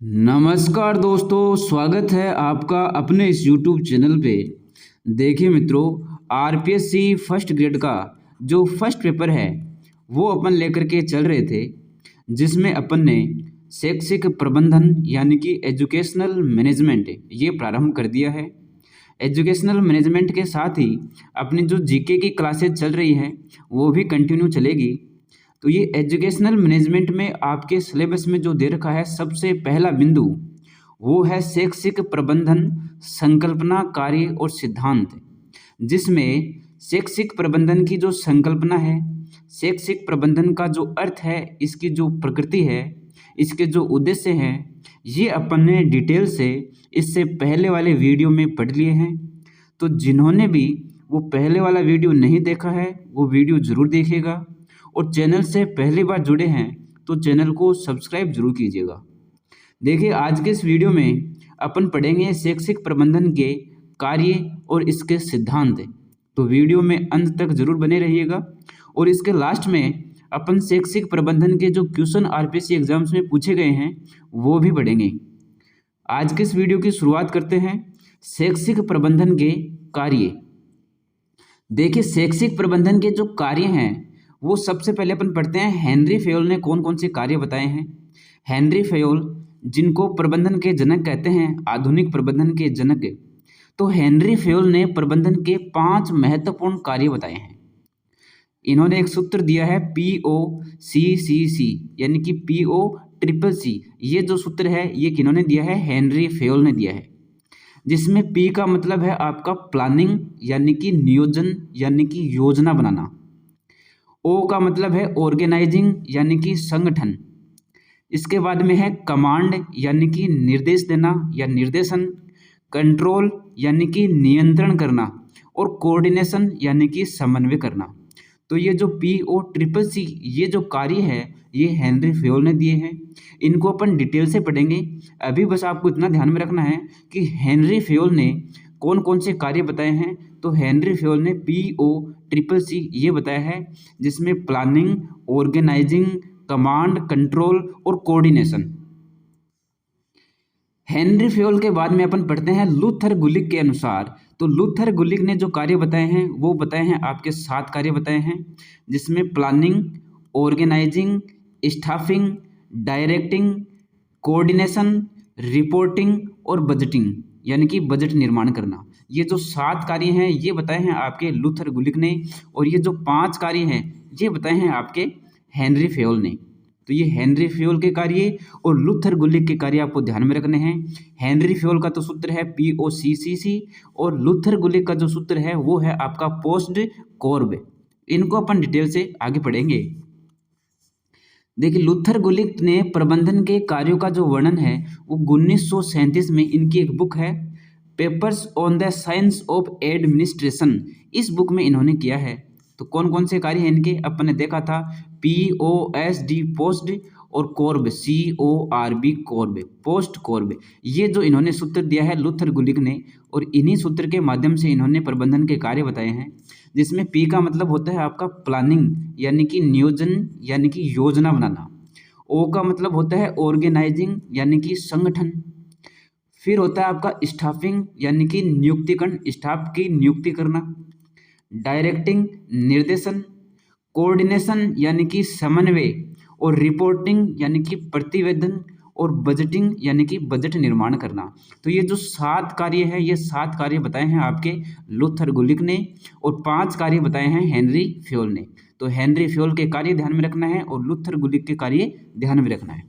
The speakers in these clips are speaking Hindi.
नमस्कार दोस्तों, स्वागत है आपका अपने इस यूट्यूब चैनल पे। देखिए मित्रों, आरपीएससी फर्स्ट ग्रेड का जो फर्स्ट पेपर है वो अपन लेकर के चल रहे थे, जिसमें अपन ने शैक्षिक प्रबंधन यानी कि एजुकेशनल मैनेजमेंट ये प्रारंभ कर दिया है। एजुकेशनल मैनेजमेंट के साथ ही अपनी जो जीके की क्लासेज चल रही हैं वो भी कंटिन्यू चलेगी। तो ये एजुकेशनल मैनेजमेंट में आपके सिलेबस में जो दे रखा है, सबसे पहला बिंदु वो है शैक्षिक प्रबंधन संकल्पना कार्य और सिद्धांत, जिसमें शैक्षिक प्रबंधन की जो संकल्पना है, शैक्षिक प्रबंधन का जो अर्थ है, इसकी जो प्रकृति है, इसके जो उद्देश्य हैं, ये अपन ने डिटेल से इससे पहले वाले वीडियो में पढ़ लिए हैं। तो जिन्होंने भी वो पहले वाला वीडियो नहीं देखा है वो वीडियो ज़रूर देखिएगा, और चैनल से पहली बार जुड़े हैं तो चैनल को सब्सक्राइब जरूर कीजिएगा। देखिए, आज के इस वीडियो में अपन पढ़ेंगे शैक्षिक प्रबंधन के कार्य और इसके सिद्धांत। तो वीडियो में अंत तक जरूर बने रहिएगा, और इसके लास्ट में अपन शैक्षिक प्रबंधन के जो क्वेश्चन आरपीएससी एग्जाम्स में पूछे गए हैं वो भी पढ़ेंगे। आज के इस वीडियो की शुरुआत करते हैं शैक्षिक प्रबंधन के कार्य। देखिए, शैक्षिक प्रबंधन के जो कार्य हैं वो सबसे पहले अपन पढ़ते हैं हेनरी फेयोल ने कौन कौन से कार्य बताए हैं। हेनरी फेयोल, जिनको प्रबंधन के जनक कहते हैं, आधुनिक प्रबंधन के जनक, तो हेनरी फेयोल ने प्रबंधन के 5 महत्वपूर्ण कार्य बताए हैं। इन्होंने एक सूत्र दिया है POCCC, यानी कि POCCC। ये जो सूत्र है ये किन्होंने दिया है? हेनरी फेयोल ने दिया है। जिसमें P का मतलब है आपका प्लानिंग यानी कि नियोजन यानी कि योजना बनाना। O का मतलब है ऑर्गेनाइजिंग यानी कि संगठन। इसके बाद में है कमांड यानी कि निर्देश देना या निर्देशन। कंट्रोल यानी कि नियंत्रण करना, और कोऑर्डिनेशन यानी कि समन्वय करना। तो ये जो POCCC ये जो कार्य है ये हेनरी फेयोल ने दिए हैं। इनको अपन डिटेल से पढ़ेंगे। अभी बस आपको इतना ध्यान में रखना है कि हेनरी फेयोल ने कौन कौन से कार्य बताए हैं। तो हेनरी फेयोल ने POCCC ये बताया है, जिसमें प्लानिंग, ऑर्गेनाइजिंग, कमांड, कंट्रोल और कोऑर्डिनेशन। हेनरी फेयोल के बाद में अपन पढ़ते हैं लूथर गुलिक के अनुसार। तो लूथर गुलिक ने जो कार्य बताए हैं वो बताए हैं आपके 7 कार्य बताए हैं, जिसमें planning, organising, staffing, directing, coordination, reporting और बजटिंग यानी कि बजट निर्माण करना। ये जो 7 कार्य हैं ये बताए हैं आपके लूथर गुलिक ने, और ये जो 5 कार्य हैं ये बताए हैं आपके हेनरी फेयोल ने। तो ये हेनरी फेयोल के कार्य और लूथर गुलिक के कार्य आपको ध्यान में रखने हैं। हेनरी फेयोल का तो सूत्र है POCCC, और लूथर गुलिक का जो सूत्र है वो है आपका पोस्ट कॉर्ब। इनको अपन डिटेल से आगे पढ़ेंगे। देखिए, लूथर गुलिक ने प्रबंधन के कार्यों का जो वर्णन है वो 1937 में इनकी एक बुक है papers on the science of administration, इस बुक में इन्होंने किया है। तो कौन कौन से कार्य हैं इनके? अपन ने देखा था POSD पोस्ट, और कॉर्ब CORB कॉर्ब, पोस्ट कॉर्ब। ये जो इन्होंने सूत्र दिया है लूथर गुलिक ने, और इन्हीं सूत्र के माध्यम से इन्होंने प्रबंधन के कार्य बताए हैं। जिसमें P का मतलब होता है आपका प्लानिंग यानी कि नियोजन यानी कि योजना बनाना। O का मतलब होता है ऑर्गेनाइजिंग यानी कि संगठन। फिर होता है आपका स्टाफिंग यानी कि नियुक्तिकरण, स्टाफ की नियुक्ति करना। डायरेक्टिंग निर्देशन, कोऑर्डिनेशन यानी कि समन्वय, और रिपोर्टिंग यानी कि प्रतिवेदन, और बजटिंग यानी कि बजट निर्माण करना। तो ये जो 7 कार्य है ये 7 कार्य बताए हैं आपके लूथर गुलिक ने, और 5 कार्य बताए हैं हेनरी फेयोल ने। तो हेनरी फेयोल के कार्य ध्यान में रखना है और लूथर गुलिक के कार्य ध्यान में रखना है।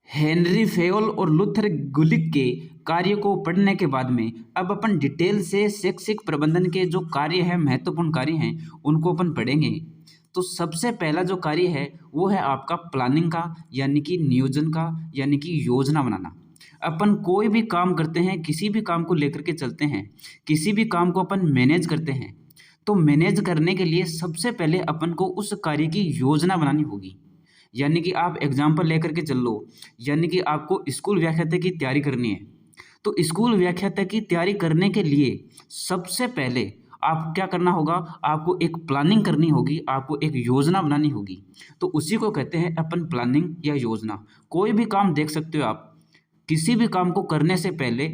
हेनरी फेयोल और लूथर गुलिक के कार्य को पढ़ने के बाद में अब अपन डिटेल से शैक्षिक प्रबंधन के जो कार्य हैं, महत्वपूर्ण कार्य हैं, उनको अपन पढ़ेंगे। तो सबसे पहला जो कार्य है वो है आपका प्लानिंग का यानी कि नियोजन का यानी कि योजना बनाना। अपन कोई भी काम करते हैं, किसी भी काम को लेकर के चलते हैं, किसी भी काम को अपन मैनेज करते हैं, तो मैनेज करने के लिए सबसे पहले अपन को उस कार्य की योजना बनानी होगी। यानी कि आप एग्जाम्पल लेकर के चल लो, यानी कि आपको स्कूल व्याख्याता की तैयारी करनी है। तो स्कूल व्याख्याता की तैयारी करने के लिए सबसे पहले आपको क्या करना होगा? आपको एक प्लानिंग करनी होगी, आपको एक योजना बनानी होगी। तो उसी को कहते हैं अपन प्लानिंग या योजना। कोई भी काम देख सकते हो आप, किसी भी काम को करने से पहले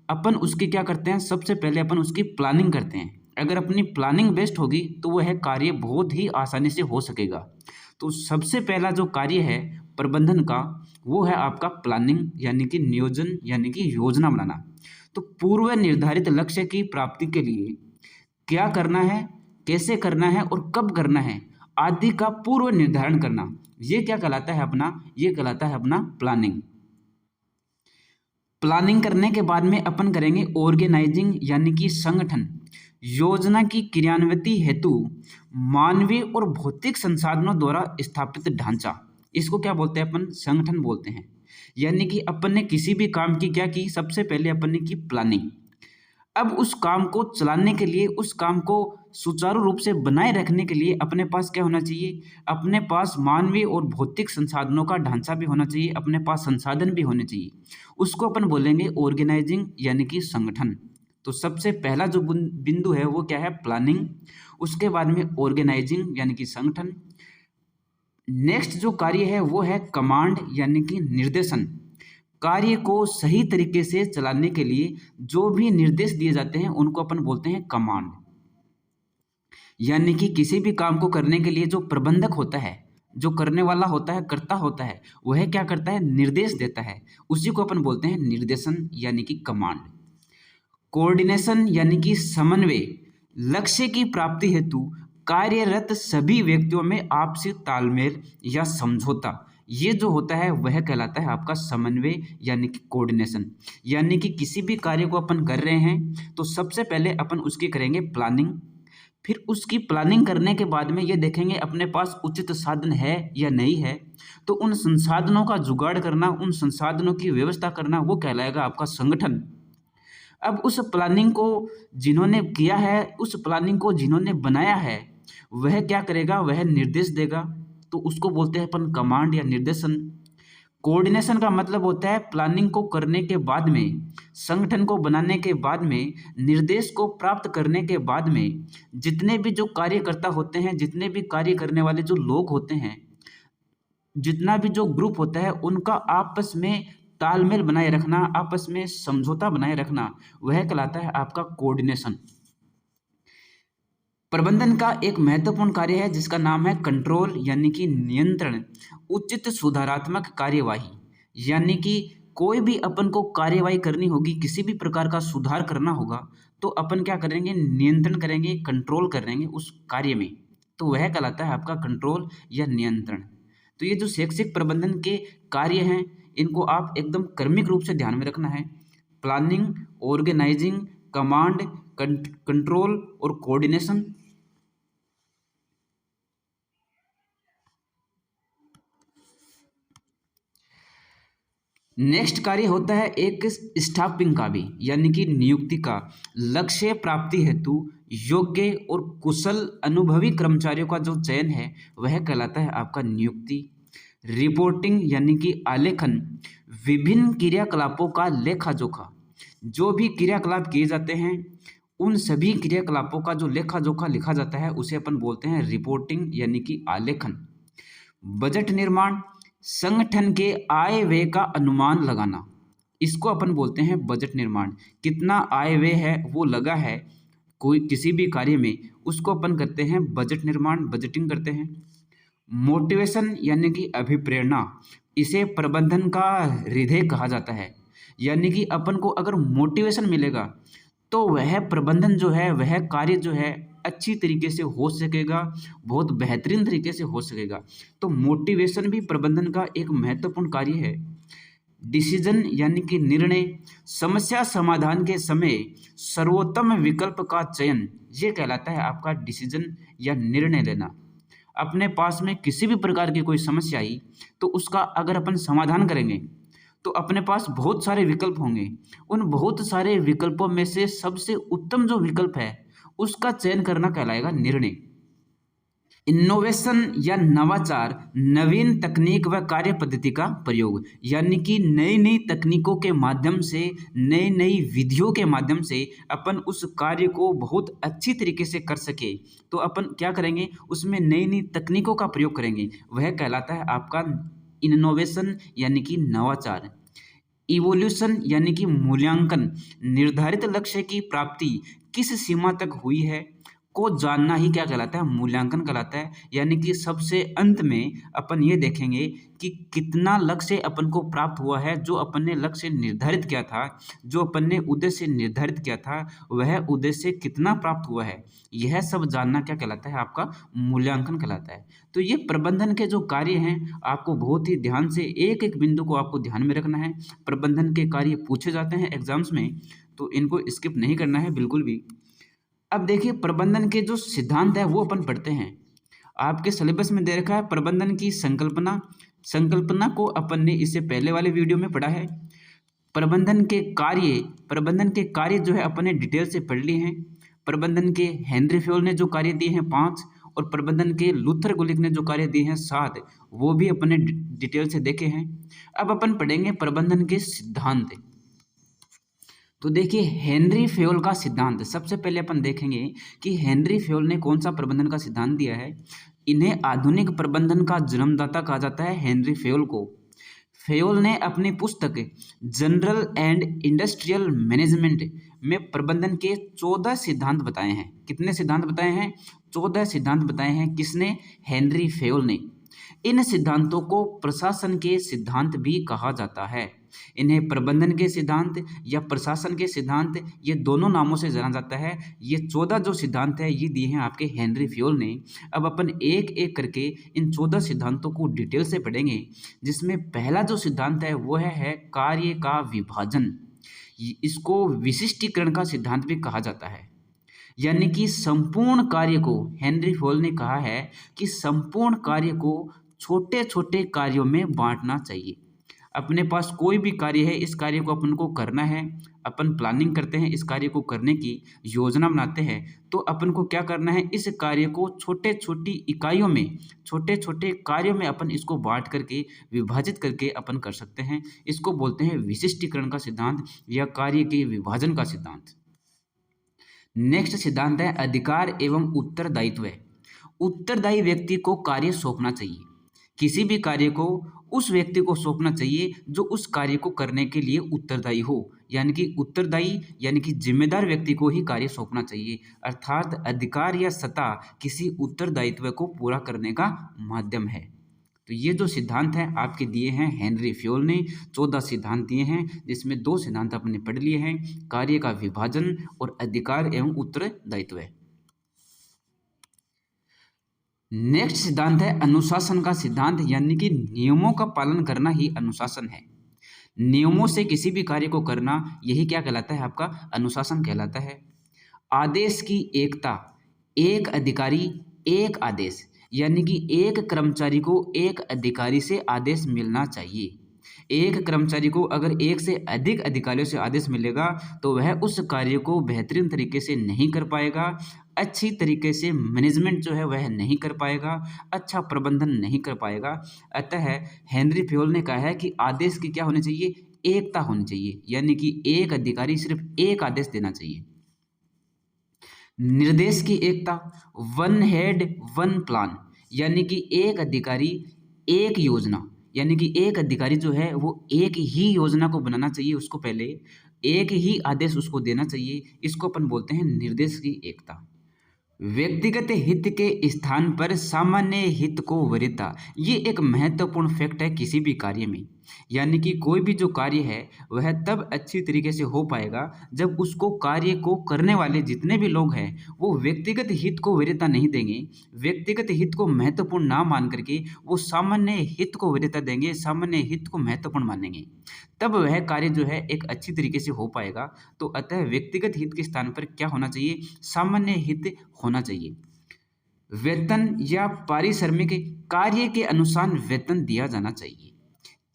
अपन उसकी क्या करते हैं, सबसे पहले अपन उसकी प्लानिंग करते हैं। अगर अपनी प्लानिंग बेस्ट होगी तो वह कार्य बहुत ही आसानी से हो सकेगा। तो सबसे पहला जो कार्य है प्रबंधन का, वो है आपका प्लानिंग यानी कि नियोजन यानी कि योजना बनाना। तो पूर्व निर्धारित लक्ष्य की प्राप्ति के लिए क्या करना है, कैसे करना है और कब करना है आदि का पूर्व निर्धारण करना, ये क्या कहलाता है अपना, ये कहलाता है अपना प्लानिंग। प्लानिंग करने के बाद में अपन करेंगे ऑर्गेनाइजिंग यानी कि संगठन। योजना की क्रियान्विति हेतु मानवीय और भौतिक संसाधनों द्वारा स्थापित ढांचा, इसको क्या बोलते हैं अपन, संगठन बोलते हैं। यानी कि अपन ने किसी भी काम की क्या की, सबसे पहले अपन ने की प्लानिंग। अब उस काम को चलाने के लिए, उस काम को सुचारू रूप से बनाए रखने के लिए अपने पास क्या होना चाहिए, अपने पास मानवीय और भौतिक संसाधनों का ढांचा भी होना चाहिए, अपने पास संसाधन भी होने चाहिए। उसको अपन बोलेंगे ऑर्गेनाइजिंग यानी कि संगठन। तो सबसे पहला जो बिंदु है वो क्या है, प्लानिंग। उसके बाद में ऑर्गेनाइजिंग यानी कि संगठन। नेक्स्ट जो कार्य है वो है कमांड यानी कि निर्देशन। कार्य को सही तरीके से चलाने के लिए जो भी निर्देश दिए जाते हैं उनको अपन बोलते हैं कमांड। यानी कि किसी भी काम को करने के लिए जो प्रबंधक होता है, जो करने वाला होता है, कर्ता होता है, वह क्या करता है, निर्देश देता है, उसी को अपन बोलते हैं निर्देशन यानी कि कमांड। कोऑर्डिनेशन यानी कि समन्वय। लक्ष्य की प्राप्ति हेतु कार्यरत सभी व्यक्तियों में आपसी तालमेल या समझौता, ये जो होता है वह कहलाता है आपका समन्वय यानी कि कोऑर्डिनेशन। यानी कि किसी भी कार्य को अपन कर रहे हैं तो सबसे पहले अपन उसकी करेंगे प्लानिंग। फिर उसकी प्लानिंग करने के बाद में ये देखेंगे अपने पास उचित साधन है या नहीं है, तो उन संसाधनों का जुगाड़ करना, उन संसाधनों की व्यवस्था करना, वो कहलाएगा आपका संगठन। अब उस प्लानिंग को जिन्होंने किया है, उस प्लानिंग को जिन्होंने बनाया है, वह क्या करेगा, वह निर्देश देगा, तो उसको बोलते हैं अपन कमांड या निर्देशन। कोऑर्डिनेशन का मतलब होता है प्लानिंग को करने के बाद में, संगठन को बनाने के बाद में, निर्देश को प्राप्त करने के बाद में जितने भी जो कार्यकर्ता होते हैं, जितने भी कार्य करने वाले जो लोग होते हैं, जितना भी जो ग्रुप होता है, उनका आपस में तालमेल बनाए रखना, आपस में समझौता बनाए रखना, वह कहलाता है आपका कोऑर्डिनेशन। प्रबंधन का एक महत्वपूर्ण कार्य है जिसका नाम है कंट्रोल यानी कि नियंत्रण। उचित सुधारात्मक कार्यवाही यानी कि कोई भी अपन को कार्यवाही करनी होगी, किसी भी प्रकार का सुधार करना होगा, तो अपन क्या करेंगे, नियंत्रण करेंगे, कंट्रोल करेंगे उस कार्य में, तो वह कहलाता है आपका कंट्रोल या नियंत्रण। तो ये जो शैक्षिक प्रबंधन के कार्य हैं, इनको आप एकदम क्रमिक रूप से ध्यान में रखना है। प्लानिंग, ऑर्गेनाइजिंग, कमांड, कंट्रोल और कोऑर्डिनेशन। नेक्स्ट कार्य होता है एक स्टाफिंग का भी, यानी कि नियुक्ति का। लक्ष्य प्राप्ति हेतु योग्य और कुशल अनुभवी कर्मचारियों का जो चयन है वह कहलाता है आपका नियुक्ति। रिपोर्टिंग यानी कि आलेखन। विभिन्न क्रियाकलापों का लेखा जोखा। जो भी क्रियाकलाप किए जाते हैं उन सभी क्रियाकलापों का जो लेखा जोखा लिखा जाता है उसे अपन बोलते हैं रिपोर्टिंग यानी कि आलेखन। बजट निर्माण। संगठन के आय व्यय का अनुमान लगाना, इसको अपन बोलते हैं बजट निर्माण। कितना आय व्यय है वो लगा है कोई किसी भी कार्य में, उसको अपन करते हैं बजट निर्माण, बजटिंग करते हैं। मोटिवेशन यानी कि अभिप्रेरणा, इसे प्रबंधन का हृदय कहा जाता है। यानी कि अपन को अगर मोटिवेशन मिलेगा तो वह प्रबंधन जो है, वह कार्य जो है अच्छी तरीके से हो सकेगा, बहुत बेहतरीन तरीके से हो सकेगा। तो मोटिवेशन भी प्रबंधन का एक महत्वपूर्ण कार्य है। डिसीजन यानी कि निर्णय। समस्या समाधान के समय सर्वोत्तम विकल्प का चयन, ये कहलाता है आपका डिसीजन या निर्णय लेना। अपने पास में किसी भी प्रकार की कोई समस्या आई तो उसका अगर अपन समाधान करेंगे तो अपने पास बहुत सारे विकल्प होंगे, उन बहुत सारे विकल्पों में से सबसे उत्तम जो विकल्प है उसका चयन करना कहलाएगा निर्णय। इनोवेशन या नवाचार, नवीन तकनीक व कार्य पद्धति का प्रयोग। यानी कि नई नई तकनीकों के माध्यम से, नई नई विधियों के माध्यम से अपन उस कार्य को बहुत अच्छी तरीके से कर सके, तो अपन क्या करेंगे, उसमें नई नई तकनीकों का प्रयोग करेंगे, वह कहलाता है आपका इनोवेशन यानी कि नवाचार। इवोल्यूशन यानी कि मूल्यांकन, निर्धारित लक्ष्य की प्राप्ति किस सीमा तक हुई है को जानना ही क्या कहलाता है, मूल्यांकन कहलाता है। यानी कि सबसे अंत में अपन ये देखेंगे कि कितना लक्ष्य अपन को प्राप्त हुआ है, जो अपन ने लक्ष्य निर्धारित किया था, जो अपन ने उद्देश्य निर्धारित किया था, वह उद्देश्य कितना प्राप्त हुआ है, यह सब जानना क्या कहलाता है, आपका मूल्यांकन कहलाता है। तो ये प्रबंधन के जो कार्य हैं, आपको बहुत ही ध्यान से एक एक बिंदु को आपको ध्यान में रखना है। प्रबंधन के कार्य पूछे जाते हैं एग्जाम्स में, तो इनको स्किप नहीं करना है बिल्कुल भी। अब देखिए प्रबंधन के जो सिद्धांत है वो अपन पढ़ते हैं। आपके सिलेबस में दे रखा है प्रबंधन की संकल्पना। संकल्पना को अपन ने इससे पहले वाले वीडियो में पढ़ा है। प्रबंधन के कार्य जो है अपन ने डिटेल से पढ़ लिए हैं। प्रबंधन के हेनरी फ्योल ने जो कार्य दिए हैं 5, और प्रबंधन के लूथर गुलिक ने जो कार्य दिए हैं 7, वो भी अपन ने डिटेल से देखे हैं। अब अपन पढ़ेंगे प्रबंधन के सिद्धांत। तो देखिए हेनरी फ्योल का सिद्धांत, सबसे पहले अपन देखेंगे कि हेनरी फ्योल ने कौन सा प्रबंधन का सिद्धांत दिया है। इन्हें आधुनिक प्रबंधन का जन्मदाता कहा जाता है, हेनरी फ्योल को। फ्योल ने अपनी पुस्तक जनरल एंड इंडस्ट्रियल मैनेजमेंट में प्रबंधन के 14 सिद्धांत बताए हैं। कितने सिद्धांत बताए हैं? 14 सिद्धांत बताए हैं। किसने? हेनरी फ्योल ने। इन सिद्धांतों को प्रशासन के सिद्धांत भी कहा जाता है। इन्हें प्रबंधन के सिद्धांत या प्रशासन के सिद्धांत, ये दोनों नामों से जाना जाता है। ये 14 जो सिद्धांत है ये दिए हैं आपके हेनरी फ्योल ने। अब अपन एक एक करके इन 14 सिद्धांतों को डिटेल से पढ़ेंगे, जिसमें पहला जो सिद्धांत है वो है कार्य का विभाजन। इसको विशिष्टीकरण का सिद्धांत भी कहा जाता है। यानी कि संपूर्ण कार्य को, हेनरी फ्योल ने कहा है कि संपूर्ण कार्य को छोटे छोटे कार्यों में बांटना चाहिए। अपने पास कोई भी कार्य है, इस कार्य को अपन को करना है, अपन प्लानिंग करते हैं, इस कार्य को करने की योजना बनाते हैं, तो अपन को क्या करना है, इस कार्य को छोटे छोटी इकाइयों में, छोटे छोटे कार्यों में अपन इसको बांट करके, विभाजित करके अपन कर सकते हैं। इसको बोलते हैं विशिष्टीकरण का सिद्धांत या कार्य के विभाजन का सिद्धांत। नेक्स्ट सिद्धांत है अधिकार एवं उत्तरदायित्व। उत्तरदायी व्यक्ति को कार्य सौंपना चाहिए। किसी भी कार्य को उस व्यक्ति को सौंपना चाहिए जो उस कार्य को करने के लिए उत्तरदायी हो। यानी कि उत्तरदायी यानी कि जिम्मेदार व्यक्ति को ही कार्य सौंपना चाहिए। अर्थात अधिकार या सत्ता किसी उत्तरदायित्व को पूरा करने का माध्यम है। तो ये जो सिद्धांत है आपके दिए हैं हेनरी फ्योल ने, 14 सिद्धांत दिए हैं, जिसमें 2 सिद्धांत आपने पढ़ लिए हैं, कार्य का विभाजन और अधिकार एवं उत्तरदायित्व। नेक्स्ट सिद्धांत है अनुशासन का सिद्धांत, यानी कि नियमों का पालन करना ही अनुशासन है। नियमों से किसी भी कार्य को करना, यही क्या कहलाता है, आपका अनुशासन कहलाता है। आदेश की एकता, एक अधिकारी एक आदेश, यानी कि एक कर्मचारी को एक अधिकारी से आदेश मिलना चाहिए। एक कर्मचारी को अगर एक से अधिक अधिकारियों से आदेश मिलेगा तो वह उस कार्य को बेहतरीन तरीके से नहीं कर पाएगा, अच्छी तरीके से मैनेजमेंट जो है वह नहीं कर पाएगा, अच्छा प्रबंधन नहीं कर पाएगा। अतः हेनरी फ्योल ने कहा है कि आदेश की क्या होनी चाहिए, एकता होनी चाहिए, यानी कि एक अधिकारी सिर्फ एक आदेश देना चाहिए। निर्देश की एकता, वन हेड वन प्लान, यानी कि एक अधिकारी एक योजना, यानी कि एक अधिकारी जो है वो एक ही योजना को बनाना चाहिए, उसको पहले एक ही आदेश उसको देना चाहिए। इसको अपन बोलते हैं निर्देश की एकता। व्यक्तिगत हित के स्थान पर सामान्य हित को वरीयता, ये एक महत्वपूर्ण फैक्ट है किसी भी कार्य में। यानी कि कोई भी जो कार्य है वह तब अच्छी तरीके से हो पाएगा जब उसको कार्य को करने वाले जितने भी लोग हैं वो व्यक्तिगत हित को वरीयता नहीं देंगे, व्यक्तिगत हित को महत्वपूर्ण ना मान करके वो सामान्य हित को वरीयता देंगे, सामान्य हित को महत्वपूर्ण मानेंगे, तब वह कार्य जो है एक अच्छी तरीके से हो पाएगा। तो अतः व्यक्तिगत हित के स्थान पर क्या होना चाहिए, सामान्य हित होना चाहिए। वेतन या पारिश्रमिक, कार्य के अनुसार वेतन दिया जाना चाहिए।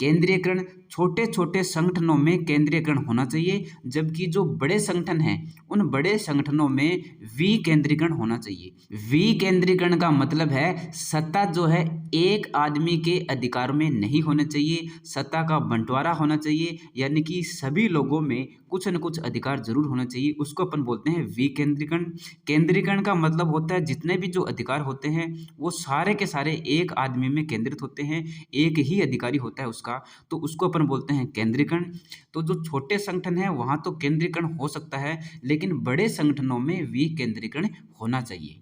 केंद्रीयकरण, छोटे छोटे संगठनों में केंद्रीयकरण होना चाहिए, जबकि जो बड़े संगठन हैं उन बड़े संगठनों में विकेंद्रीकरण होना चाहिए। विकेंद्रीकरण का मतलब है सत्ता जो है एक आदमी के अधिकार में नहीं होना चाहिए, सत्ता का बंटवारा होना चाहिए, यानी कि सभी लोगों में कुछ न कुछ अधिकार जरूर होना चाहिए, उसको अपन बोलते हैं विकेंद्रीकरण। केंद्रीकरण का मतलब होता है जितने भी जो अधिकार होते हैं वो सारे के सारे एक आदमी में केंद्रित होते हैं, एक ही अधिकारी होता है उसका का, तो उसको अपन बोलते हैं केंद्रीकरण। तो जो छोटे संगठन है वहाँ तो केंद्रीकरण हो सकता है, लेकिन बड़े संगठनों में विकेंद्रीकरण होना चाहिए।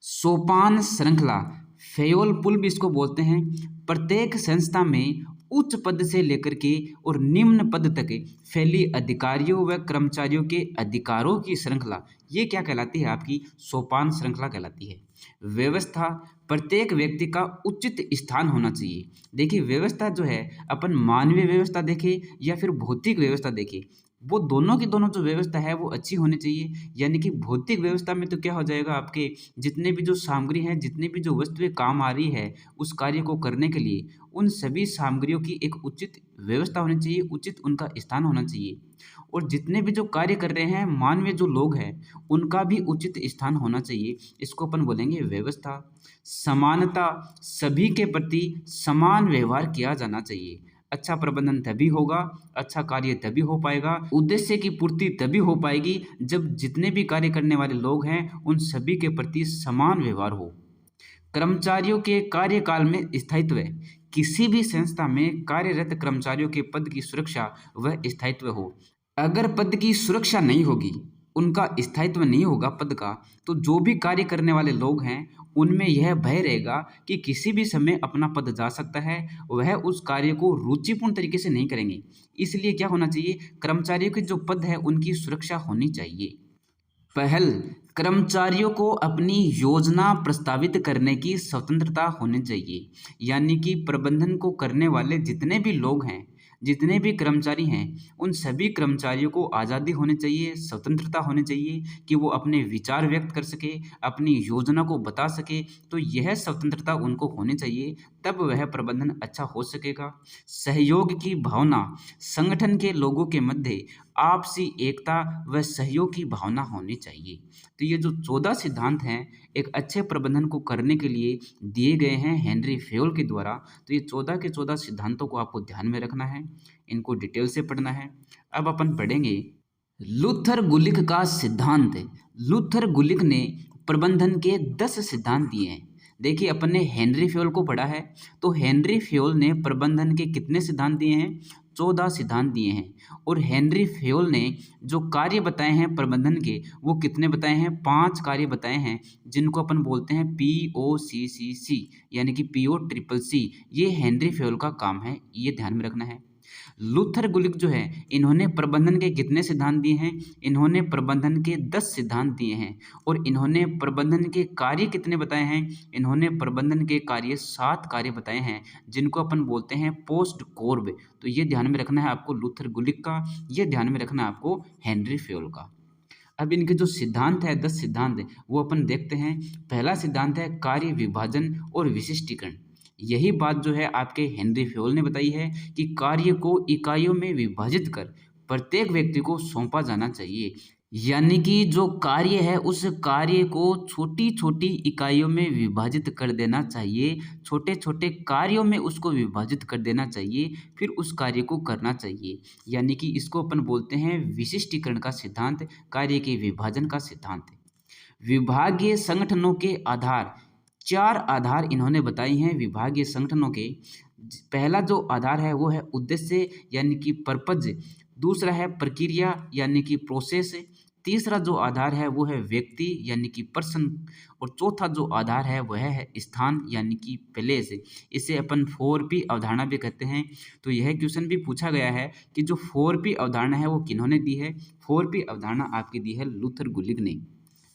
सोपान श्रृंखला, फेयोल पुल भी इसको बोलते हैं। प्रत्येक संस्था में उच्च पद से लेकर के और निम्न पद तक फैली अधिकारियों व कर्मचारियों के अधिकारों की श्रृंखला, ये क्या कहलाती है? आपकी सोपान श्रृंखला कहलाती है। व्यवस्था, प्रत्येक व्यक्ति का उचित स्थान होना चाहिए। देखिए व्यवस्था जो है, अपन मानवीय व्यवस्था देखें या फिर भौतिक व्यवस्था देखें, वो दोनों की दोनों जो व्यवस्था है वो अच्छी होनी चाहिए। यानी कि भौतिक व्यवस्था में तो क्या हो जाएगा, आपके जितने भी जो सामग्री हैं, जितनी भी जो वस्तुएं काम आ रही है उस कार्य को करने के लिए, उन सभी सामग्रियों की एक उचित व्यवस्था होनी चाहिए, उचित उनका स्थान होना चाहिए। और जितने भी जो कार्य कर रहे हैं मानवीय जो लोग हैं, उनका भी उचित स्थान होना चाहिए। इसको अपन बोलेंगे व्यवस्था। समानता, सभी के प्रति समान व्यवहार किया जाना चाहिए। अच्छा प्रबंधन तभी होगा, अच्छा कार्य तभी हो पाएगा, उद्देश्य की पूर्ति तभी हो पाएगी जब जितने भी कार्य करने वाले लोग हैं उन सभी के प्रति समान व्यवहार हो। कर्मचारियों के कार्यकाल में स्थायित्व, किसी भी संस्था में कार्यरत कर्मचारियों के पद की सुरक्षा व स्थायित्व हो। अगर पद की सुरक्षा नहीं होगी, उनका स्थायित्व नहीं होगा पद का, तो जो भी कार्य करने वाले लोग हैं उनमें यह भय रहेगा कि किसी भी समय अपना पद जा सकता है, वह उस कार्य को रुचिपूर्ण तरीके से नहीं करेंगे। इसलिए क्या होना चाहिए, कर्मचारियों के जो पद है उनकी सुरक्षा होनी चाहिए। पहल, कर्मचारियों को अपनी योजना प्रस्तावित करने की स्वतंत्रता होनी चाहिए। यानी कि प्रबंधन को करने वाले जितने भी लोग हैं, जितने भी कर्मचारी हैं, उन सभी कर्मचारियों को आज़ादी होनी चाहिए, स्वतंत्रता होनी चाहिए कि वो अपने विचार व्यक्त कर सके, अपनी योजना को बता सके। तो यह स्वतंत्रता उनको होनी चाहिए, तब वह प्रबंधन अच्छा हो सकेगा। सहयोग की भावना, संगठन के लोगों के मध्य आपसी एकता व सहयोग की भावना होनी चाहिए। तो ये जो 14 सिद्धांत हैं एक अच्छे प्रबंधन को करने के लिए दिए गए हैं हेनरी फेयोल के द्वारा। तो ये 14 के 14 सिद्धांतों को आपको ध्यान में रखना है, इनको डिटेल से पढ़ना है। अब अपन पढ़ेंगे लूथर गुलिक का सिद्धांत। लूथर गुलिक ने प्रबंधन के 10 सिद्धांत दिए हैं। देखिए अपन ने हेनरी फेयोल को पढ़ा है, तो हेनरी फेयोल ने प्रबंधन के कितने सिद्धांत दिए हैं? 14 सिद्धांत दिए हैं। और हेनरी फेयोल ने जो कार्य बताए हैं प्रबंधन के, वो कितने बताए हैं? 5 कार्य बताए हैं, जिनको अपन बोलते हैं POCCC, यानी कि POCCC। ये हेनरी फेयोल का काम है, ये ध्यान में रखना है। लूथर गुलिक जो है, इन्होंने प्रबंधन के कितने सिद्धांत दिए हैं? इन्होंने प्रबंधन के 10 सिद्धांत दिए हैं। और इन्होंने प्रबंधन के कार्य कितने बताए हैं? इन्होंने प्रबंधन के कार्य 7 कार्य बताए हैं, जिनको अपन बोलते हैं पोस्ट कोर्ब। तो ये ध्यान में रखना है आपको लूथर गुलिक का, ये ध्यान में रखना है आपको हेनरी फेयोल का। अब इनके जो सिद्धांत है, 10 सिद्धांत, वो अपन देखते हैं। पहला सिद्धांत है कार्य विभाजन और विशिष्टीकरण। यही बात जो है आपके हेनरी फेयोल ने बताई है कि कार्य को इकाइयों में विभाजित कर प्रत्येक व्यक्ति को सौंपा जाना चाहिए। यानी कि जो कार्य है उस कार्य को छोटी छोटी इकाइयों में विभाजित कर देना चाहिए, छोटे छोटे कार्यों में उसको विभाजित कर देना चाहिए, फिर उस कार्य को करना चाहिए। यानी कि इसको अपन बोलते हैं विशिष्टीकरण का सिद्धांत, कार्य के विभाजन का सिद्धांत। विभागीय संगठनों के आधार, 4 आधार इन्होंने बताई हैं विभागीय संगठनों के। पहला जो आधार है वो है उद्देश्य यानी कि पर्पज, दूसरा है प्रक्रिया यानी कि प्रोसेस, तीसरा जो आधार है वो है व्यक्ति यानी कि पर्सन, और चौथा जो आधार है वह है स्थान यानी कि प्लेस। इसे अपन 4P अवधारणा भी कहते हैं। तो यह क्वेश्चन भी पूछा गया है कि जो 4P अवधारणा है वो किन्होंने दी है? 4P अवधारणा आपकी दी है लूथर गुलिक ने,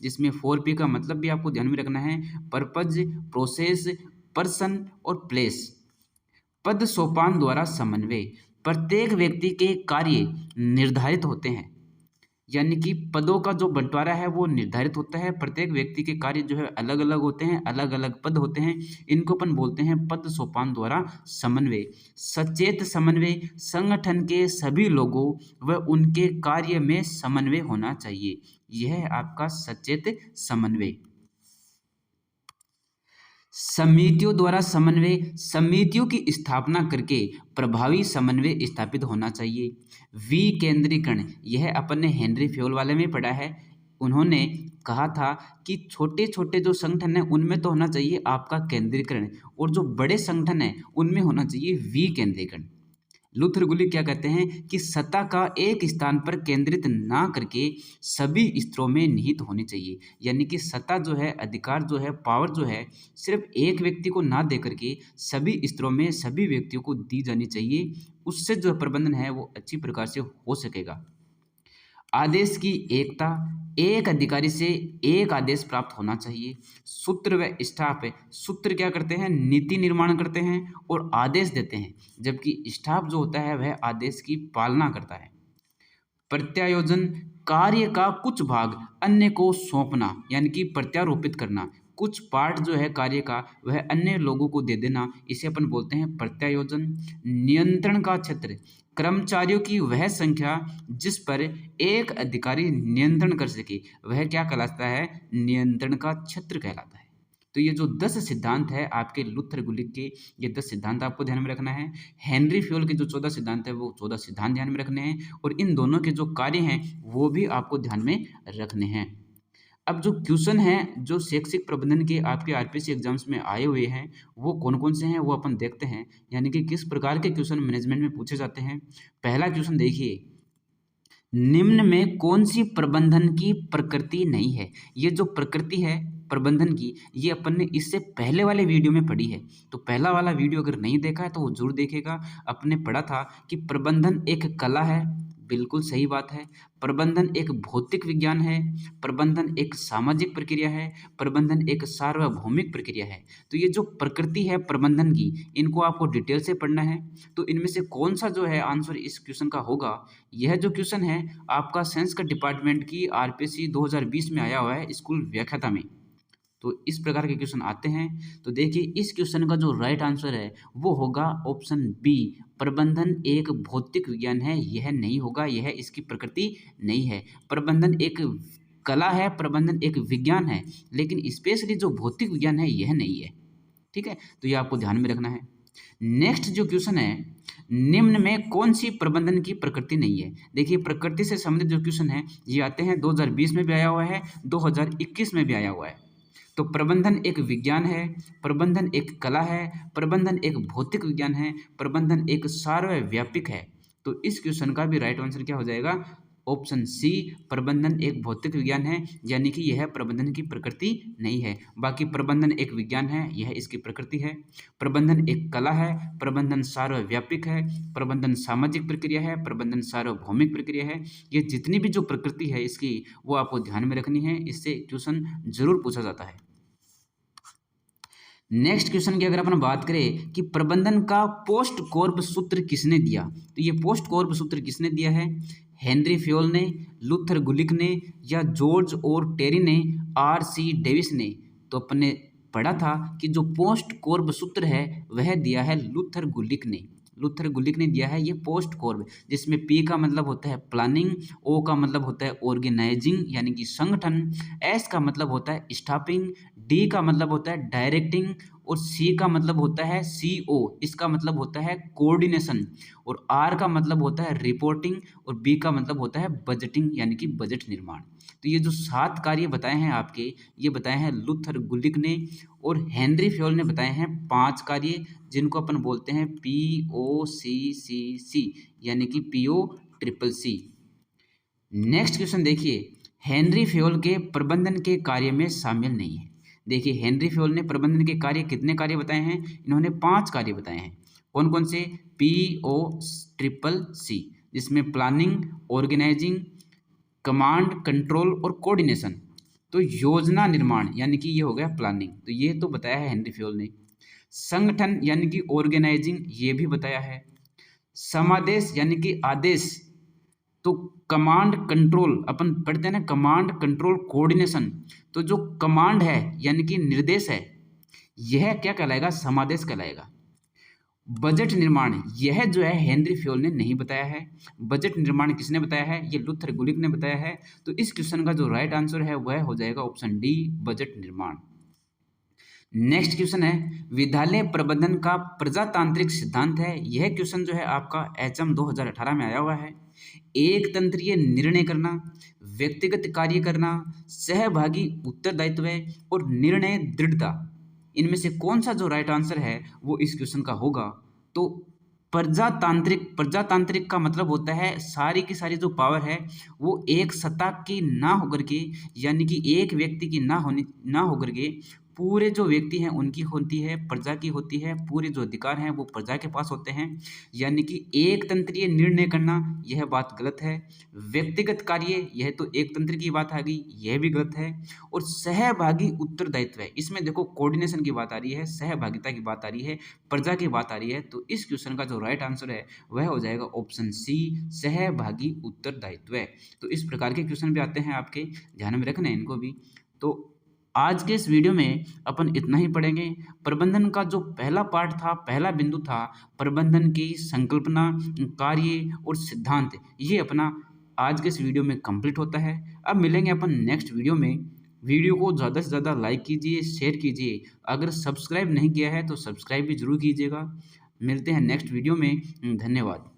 जिसमें 4P का मतलब भी आपको ध्यान में रखना है, पर्पज, प्रोसेस, पर्सन और प्लेस। पद सोपान द्वारा समन्वय, प्रत्येक व्यक्ति के कार्य निर्धारित होते हैं, यानी कि पदों का जो बंटवारा है वो निर्धारित होता है। प्रत्येक व्यक्ति के कार्य जो है अलग अलग होते हैं, अलग अलग पद होते हैं, इनको अपन बोलते हैं पद सोपान द्वारा समन्वय। सचेत समन्वय, संगठन के सभी लोगों व उनके कार्य में समन्वय होना चाहिए, यह है आपका सचेत समन्वय। समितियों द्वारा समन्वय, समितियों की स्थापना करके प्रभावी समन्वय स्थापित होना चाहिए। विकेंद्रीकरण, यह अपन ने हेनरी फेयोल वाले में पढ़ा है। उन्होंने कहा था कि छोटे छोटे जो संगठन हैं उनमें तो होना चाहिए आपका केंद्रीकरण, और जो बड़े संगठन हैं उनमें होना चाहिए विकेंद्रीकरण। लूथर गुलिक क्या कहते हैं कि सत्ता का एक स्थान पर केंद्रित ना करके सभी स्तरों में निहित होनी चाहिए, यानी कि सत्ता जो है, अधिकार जो है, पावर जो है, सिर्फ एक व्यक्ति को ना दे करके सभी स्तरों में सभी व्यक्तियों को दी जानी चाहिए। उससे जो प्रबंधन है वो अच्छी प्रकार से हो सकेगा। आदेश की एकता, एक अधिकारी से एक आदेश प्राप्त होना चाहिए। सूत्र व स्टाफ है, सूत्र क्या करते हैं, नीति निर्माण करते हैं और आदेश देते हैं, जबकि स्टाफ जो होता है वह आदेश की पालना करता है। प्रत्यायोजन, कार्य का कुछ भाग अन्य को सौंपना, यानी कि प्रत्यारोपित करना, कुछ पार्ट जो है कार्य का वह अन्य लोगों को दे देना, इसे अपन बोलते हैं प्रत्यायोजन। नियंत्रण का क्षेत्र, कर्मचारियों की वह संख्या जिस पर एक अधिकारी नियंत्रण कर सके वह क्या कहलाता है, नियंत्रण का क्षेत्र कहलाता है। तो ये जो 10 सिद्धांत है आपके लूथर गुलिक के, ये 10 सिद्धांत आपको ध्यान में रखना है। हेनरी फ्योल के जो 14 सिद्धांत है वो 14 सिद्धांत ध्यान में रखने हैं, और इन दोनों के जो कार्य हैं वो भी आपको ध्यान में रखने हैं। अब जो क्वेश्चन हैं जो शैक्षिक प्रबंधन के आपके आरपीएससी एग्जाम्स में आए हुए हैं वो कौन कौन से हैं वो अपन देखते हैं, यानी कि किस प्रकार के क्वेश्चन मैनेजमेंट में पूछे जाते हैं। पहला क्वेश्चन देखिए, निम्न में कौन सी प्रबंधन की प्रकृति नहीं है। ये जो प्रकृति है प्रबंधन की, ये अपन ने इससे पहले वाले वीडियो में पढ़ी है, तो पहला वाला वीडियो अगर नहीं देखा है तो वो जरूर देखेगा। अपने पढ़ा था कि प्रबंधन एक कला है, बिल्कुल सही बात है। प्रबंधन एक भौतिक विज्ञान है, प्रबंधन एक सामाजिक प्रक्रिया है, प्रबंधन एक सार्वभौमिक प्रक्रिया है। तो ये जो प्रकृति है प्रबंधन की, इनको आपको डिटेल से पढ़ना है। तो इनमें से कौन सा जो है आंसर इस क्वेश्चन का होगा, यह जो क्वेश्चन है आपका साइंस का डिपार्टमेंट की आरपीएससी 2020 में आया हुआ है स्कूल व्याख्याता में। तो इस प्रकार के क्वेश्चन आते हैं। तो देखिए इस क्वेश्चन का जो राइट आंसर है वो होगा ऑप्शन बी, प्रबंधन एक भौतिक विज्ञान है, यह नहीं होगा, यह इसकी प्रकृति नहीं है। प्रबंधन एक कला है, प्रबंधन एक विज्ञान है, लेकिन स्पेशली जो भौतिक विज्ञान है यह नहीं है। ठीक है, तो ये आपको ध्यान में रखना है। नेक्स्ट जो क्वेश्चन है, निम्न में कौन सी प्रबंधन की प्रकृति नहीं है। देखिए प्रकृति से संबंधित जो क्वेश्चन है ये आते हैं 2020 में भी आया हुआ है, 2021 में भी आया हुआ है। तो प्रबंधन एक विज्ञान है, प्रबंधन एक कला है, प्रबंधन एक भौतिक विज्ञान है, प्रबंधन एक सार्वव्यापिक है। तो इस क्वेश्चन का भी राइट आंसर क्या हो जाएगा, ऑप्शन सी, प्रबंधन एक भौतिक विज्ञान है, यानी कि यह प्रबंधन की प्रकृति नहीं है। बाकी प्रबंधन एक विज्ञान है, यह इसकी प्रकृति है। प्रबंधन एक कला है, प्रबंधन सार्वव्यापिक है, प्रबंधन सामाजिक प्रक्रिया है, प्रबंधन सार्वभौमिक प्रक्रिया है। ये जितनी भी जो प्रकृति है इसकी वो आपको ध्यान में रखनी है, इससे क्वेश्चन जरूर पूछा जाता है। नेक्स्ट क्वेश्चन की अगर अपन बात करें कि प्रबंधन का पोस्ट कॉर्प सूत्र किसने दिया, तो ये पोस्ट कॉर्प सूत्र किसने दिया है, हेनरी फ्योल ने, लूथर गुलिक ने, या जॉर्ज और टेरी ने, आर.सी. डेविस ने। तो अपन ने पढ़ा था कि जो पोस्ट कॉर्प सूत्र है वह दिया है लूथर गुलिक ने। लूथर गुलिक ने दिया है ये पोस्ट कॉर्प, जिसमें पी का मतलब होता है प्लानिंग, ओ का मतलब होता है ऑर्गेनाइजिंग यानी कि संगठन, एस का मतलब होता है स्टाफिंग, डी का मतलब होता है डायरेक्टिंग, और सी का मतलब होता है सीओ, इसका मतलब होता है कोऑर्डिनेशन, और आर का मतलब होता है रिपोर्टिंग, और बी का मतलब होता है बजटिंग यानी कि बजट निर्माण। तो ये जो 7 कार्य बताए हैं आपके, ये बताए हैं लूथर गुलिक ने, और हेनरी फ्योल ने बताए हैं 5 कार्य, जिनको अपन बोलते हैं POCCC यानी कि POCCC। नेक्स्ट क्वेश्चन देखिए, हेनरी फ्योल के प्रबंधन के कार्य में शामिल नहीं है। देखिए हेनरी फ्योल ने प्रबंधन के कार्य कितने कार्य बताए हैं, इन्होंने 5 कार्य बताए हैं। कौन कौन से, POCCC, जिसमें प्लानिंग, ऑर्गेनाइजिंग, कमांड, कंट्रोल और कोऑर्डिनेशन। तो योजना निर्माण यानी कि ये हो गया प्लानिंग, तो ये तो बताया है हेनरी फ्योल ने। संगठन यानी कि ऑर्गेनाइजिंग, ये भी बताया है। समादेश यानी कि आदेश, तो कमांड कंट्रोल अपन पढ़ते हैं ना, कमांड कंट्रोल कोऑर्डिनेशन, तो जो कमांड है यानी कि निर्देश है यह क्या कहलाएगा, समादेश कहलाएगा। बजट निर्माण, यह जो है हेनरी फ्योल ने नहीं बताया है। बजट निर्माण किसने बताया है, ये लूथर गुलिक ने बताया है। तो इस क्वेश्चन का जो राइट आंसर है वह हो जाएगा ऑप्शन डी, बजट निर्माण। नेक्स्ट क्वेश्चन है, विद्यालय प्रबंधन का प्रजातांत्रिक सिद्धांत है। यह क्वेश्चन जो है आपका HM 2018 में आया हुआ है। एक तंत्रीय निर्णय करना, व्यक्तिगत कार्य करना, सहभागी उत्तरदायित्व और निर्णय दृढ़ता। इनमें से कौन सा जो राइट आंसर है वो इस क्वेश्चन का होगा? तो प्रजातांत्रिक का मतलब होता है सारी की सारी जो पावर है वो एक सत्ता की ना होकर के, यानी कि एक व्यक्ति की ना होकर के पूरे जो व्यक्ति हैं उनकी होती है, प्रजा की होती है। पूरे जो अधिकार हैं वो प्रजा के पास होते हैं, यानी कि एक तंत्रीय निर्णय करना, यह बात गलत है। व्यक्तिगत कार्य, यह तो एक तंत्र की बात आ गई, यह भी गलत है। और सहभागी उत्तरदायित्व है, इसमें देखो कोऑर्डिनेशन की बात आ रही है, सहभागिता की बात आ रही है, प्रजा की बात आ रही है। तो इस क्वेश्चन का जो राइट आंसर है वह हो जाएगा ऑप्शन सी, सहभागी उत्तरदायित्व। तो इस प्रकार के क्वेश्चन भी आते हैं आपके, ध्यान में रखना है इनको भी। तो आज के इस वीडियो में अपन इतना ही पढ़ेंगे। प्रबंधन का जो पहला पार्ट था, पहला बिंदु था प्रबंधन की संकल्पना, कार्य और सिद्धांत, ये अपना आज के इस वीडियो में कंप्लीट होता है। अब मिलेंगे अपन नेक्स्ट वीडियो में। वीडियो को ज़्यादा से ज़्यादा लाइक कीजिए, शेयर कीजिए। अगर सब्सक्राइब नहीं किया है तो सब्सक्राइब भी जरूर कीजिएगा। मिलते हैं नेक्स्ट वीडियो में। धन्यवाद।